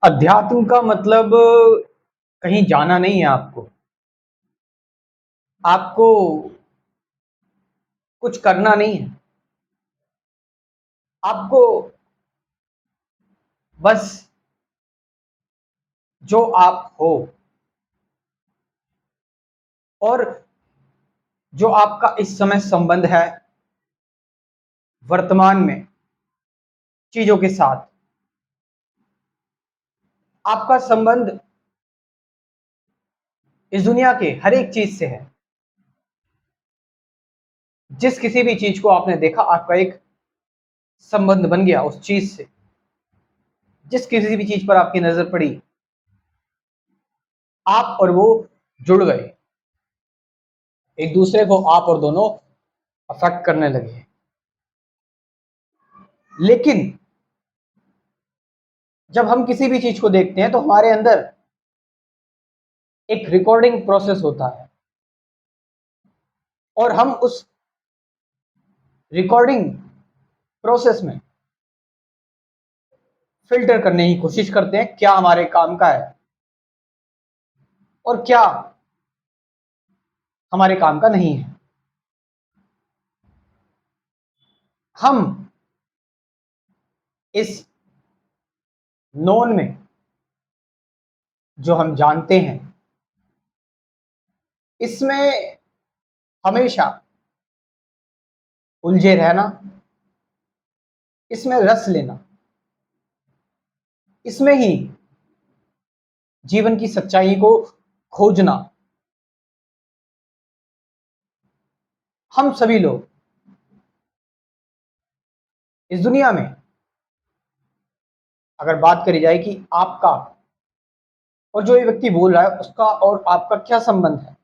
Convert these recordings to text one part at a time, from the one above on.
अध्यात्म का मतलब कहीं जाना नहीं है आपको। आपको कुछ करना नहीं है। आपको बस जो आप हो और जो आपका इस समय संबंध है वर्तमान में चीजों के साथ, आपका संबंध इस दुनिया के हर एक चीज से है। जिस किसी भी चीज को आपने देखा, आपका एक संबंध बन गया उस चीज से। जिस किसी भी चीज पर आपकी नजर पड़ी, आप और वो जुड़ गए, एक दूसरे को आप और दोनों अफेक्ट करने लगे। लेकिन जब हम किसी भी चीज को देखते हैं तो हमारे अंदर एक रिकॉर्डिंग प्रोसेस होता है और हम उस रिकॉर्डिंग प्रोसेस में फिल्टर करने की कोशिश करते हैं क्या हमारे काम का है और क्या हमारे काम का नहीं है। हम इस नोन में, जो हम जानते हैं, इसमें हमेशा उलझे रहना, इसमें रस लेना, इसमें ही जीवन की सच्चाई को खोजना, हम सभी लोग इस दुनिया में, अगर बात करी जाए कि आपका और जो ये व्यक्ति बोल रहा है उसका और आपका क्या संबंध है,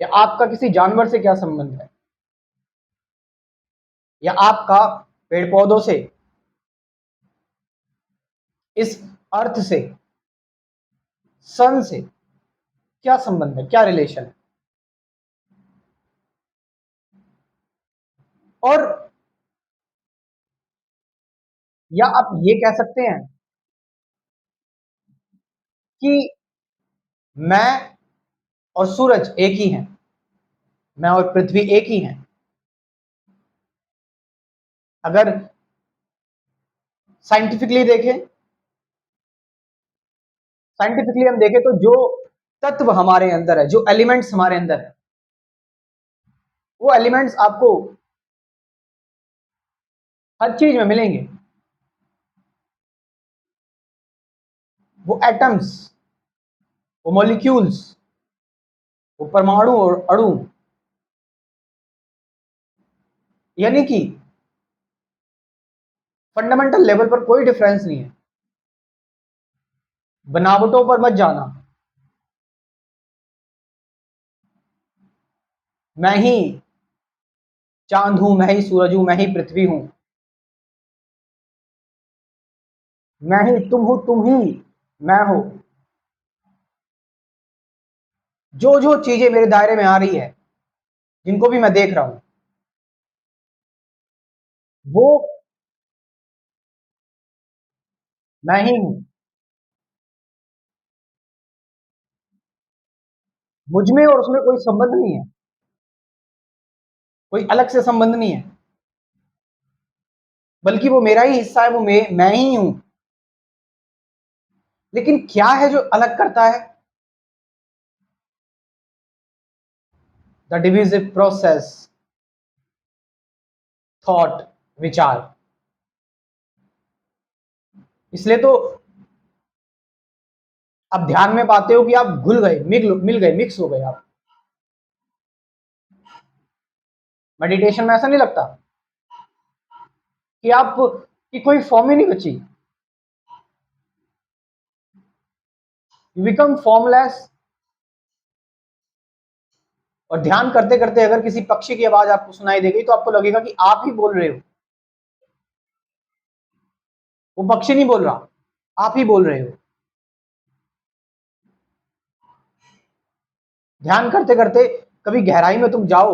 या आपका किसी जानवर से क्या संबंध है, या आपका पेड़ पौधों से, इस अर्थ से, सन से क्या संबंध है, क्या रिलेशन है। और या आप ये कह सकते हैं कि मैं और सूरज एक ही हैं, मैं और पृथ्वी एक ही हैं। अगर साइंटिफिकली देखें, साइंटिफिकली हम देखें तो जो तत्व हमारे अंदर है, जो एलिमेंट्स हमारे अंदर है, वो एलिमेंट्स आपको हर चीज में मिलेंगे। वो एटम्स, वो मॉलिक्यूल्स, वो परमाणु और अणु, यानी कि फंडामेंटल लेवल पर कोई डिफरेंस नहीं है। बनावटों पर मत जाना। मैं ही चांद हूं, मैं ही सूरज हूं, मैं ही पृथ्वी हूं, मैं ही तुम हूं, तुम ही मैं हो। जो जो चीजें मेरे दायरे में आ रही है, जिनको भी मैं देख रहा हूं, वो मैं ही हूं। मुझ में और उसमें कोई संबंध नहीं है, कोई अलग से संबंध नहीं है, बल्कि वो मेरा ही हिस्सा है, वो मैं ही हूं। लेकिन क्या है जो अलग करता है? द डिविजिव प्रोसेस, थॉट, विचार। इसलिए तो आप ध्यान में पाते हो कि आप घुल गए, मिल गए, मिक्स हो गए आप। मेडिटेशन में ऐसा नहीं लगता कि आप की कोई फॉर्म ही नहीं बची, यू बिकम फॉर्मलेस। और ध्यान करते करते अगर किसी पक्षी की आवाज आपको सुनाई देगी तो आपको लगेगा कि आप ही बोल रहे हो, वो पक्षी नहीं बोल रहा, आप ही बोल रहे हो। ध्यान करते करते कभी गहराई में तुम जाओ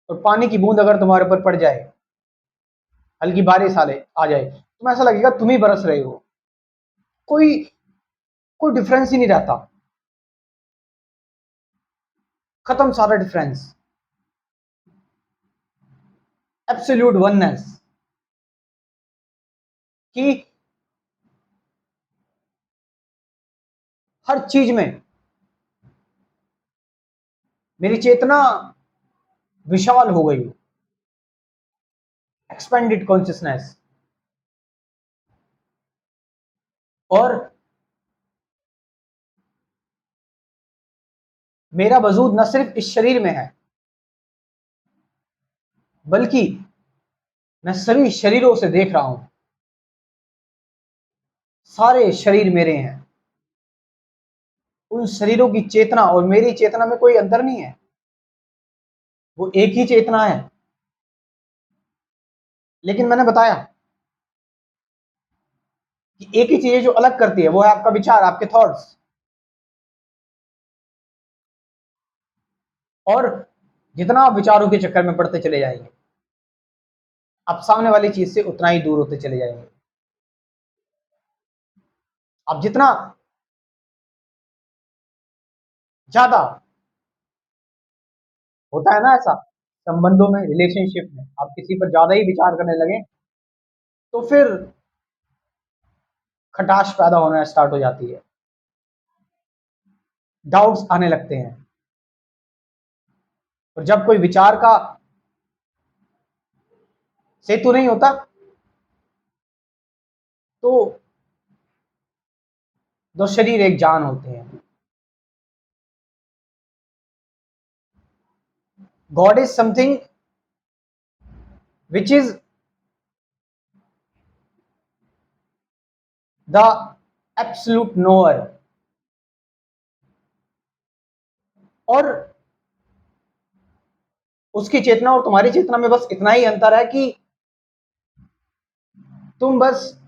और पानी की बूंद अगर तुम्हारे ऊपर पड़ जाए, हल्की बारिश आ जाए, तुम्हें ऐसा लगेगा तुम ही बरस रहे हो। कोई कोई डिफरेंस ही नहीं रहता, खत्म सारा डिफरेंस, एब्सोल्यूट वननेस कि हर चीज में मेरी चेतना विशाल हो गई, एक्सपेंडेड कॉन्शियसनेस। और मेरा वजूद न सिर्फ इस शरीर में है, बल्कि मैं सभी शरीरों से देख रहा हूं, सारे शरीर मेरे हैं। उन शरीरों की चेतना और मेरी चेतना में कोई अंतर नहीं है, वो एक ही चेतना है। लेकिन मैंने बताया कि एक ही चीज जो अलग करती है वो है आपका विचार, आपके थॉट्स। और जितना आप विचारों के चक्कर में पड़ते चले जाएंगे, आप सामने वाली चीज से उतना ही दूर होते चले जाएंगे। आप जितना ज्यादा, होता है ना ऐसा संबंधों में, रिलेशनशिप में, आप किसी पर ज्यादा ही विचार करने लगे तो फिर खटाश पैदा होना स्टार्ट हो जाती है, डाउट्स आने लगते हैं। और जब कोई विचार का सेतु नहीं होता तो दो शरीर एक जान होते हैं। God is something which is the absolute knower. और उसकी चेतना और तुम्हारी चेतना में बस इतना ही अंतर है कि तुम बस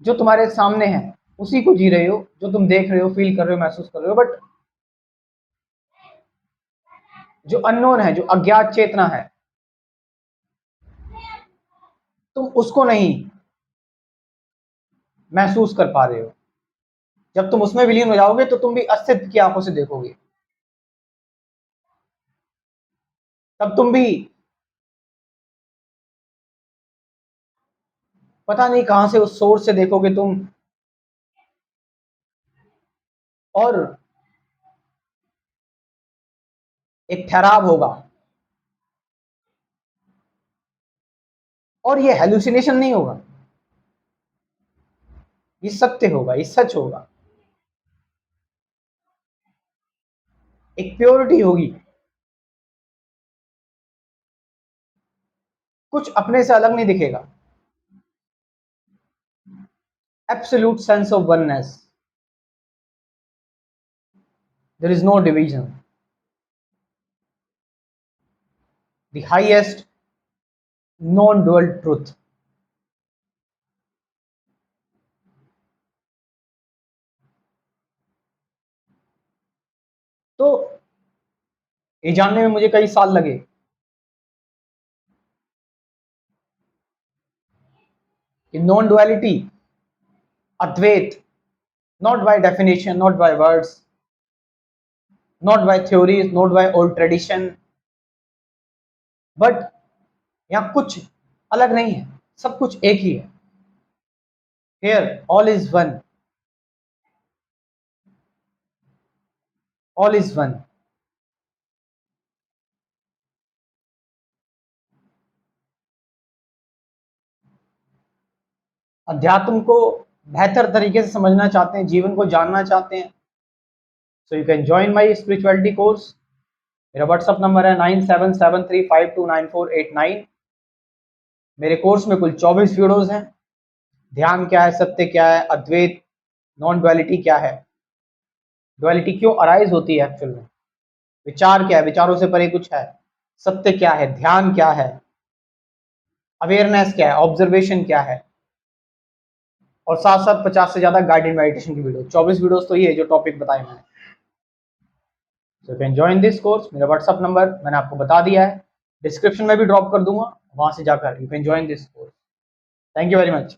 जो तुम्हारे सामने है उसी को जी रहे हो, जो तुम देख रहे हो, फील कर रहे हो, महसूस कर रहे हो। बट जो अननोन है, जो अज्ञात चेतना है, तुम उसको नहीं महसूस कर पा रहे हो। जब तुम उसमें विलीन हो जाओगे तो तुम भी अस्तित्व की आंखों से देखोगे, तब तुम भी पता नहीं कहां से उस सोर्स से देखोगे तुम। और एक ठहराव होगा, और ये हेलुसिनेशन नहीं होगा, ये सत्य होगा, ये सच होगा। एक प्योरिटी होगी, कुछ अपने से अलग नहीं दिखेगा। Absolute sense of oneness, there is no division, the highest non dual truth. तो ये जानने में मुझे कई साल लगे कि non duality, Advaita, not by definition, not by words, not by theories, not by old tradition, but यहाँ कुछ अलग नहीं है, सब कुछ एक ही है। Here all is one, all is one। अध्यात्म को बेहतर तरीके से समझना चाहते हैं, जीवन को जानना चाहते हैं, so you can join my spirituality course. मेरा व्हाट्सअप नंबर है 9773529489। मेरे कोर्स में कुल 24 वीडियोज हैं। ध्यान क्या है, सत्य क्या है, अद्वैत, नॉन डुअलिटी क्या है, डुअलिटी क्यों अराइज होती है एक्चुअल में, विचार क्या है, विचारों से परे कुछ है, सत्य क्या है, ध्यान क्या है, अवेयरनेस क्या है, ऑब्जर्वेशन क्या है, और साथ साथ 50 से ज्यादा गाइडेड मेडिटेशन की वीडियो। 24 वीडियोस तो ये है जो टॉपिक बताए मैंने। So you can join this course. मेरा व्हाट्सअप नंबर मैंने आपको बता दिया है, डिस्क्रिप्शन में भी ड्रॉप कर दूंगा, वहां से जाकर you can join this course. Thank you very much.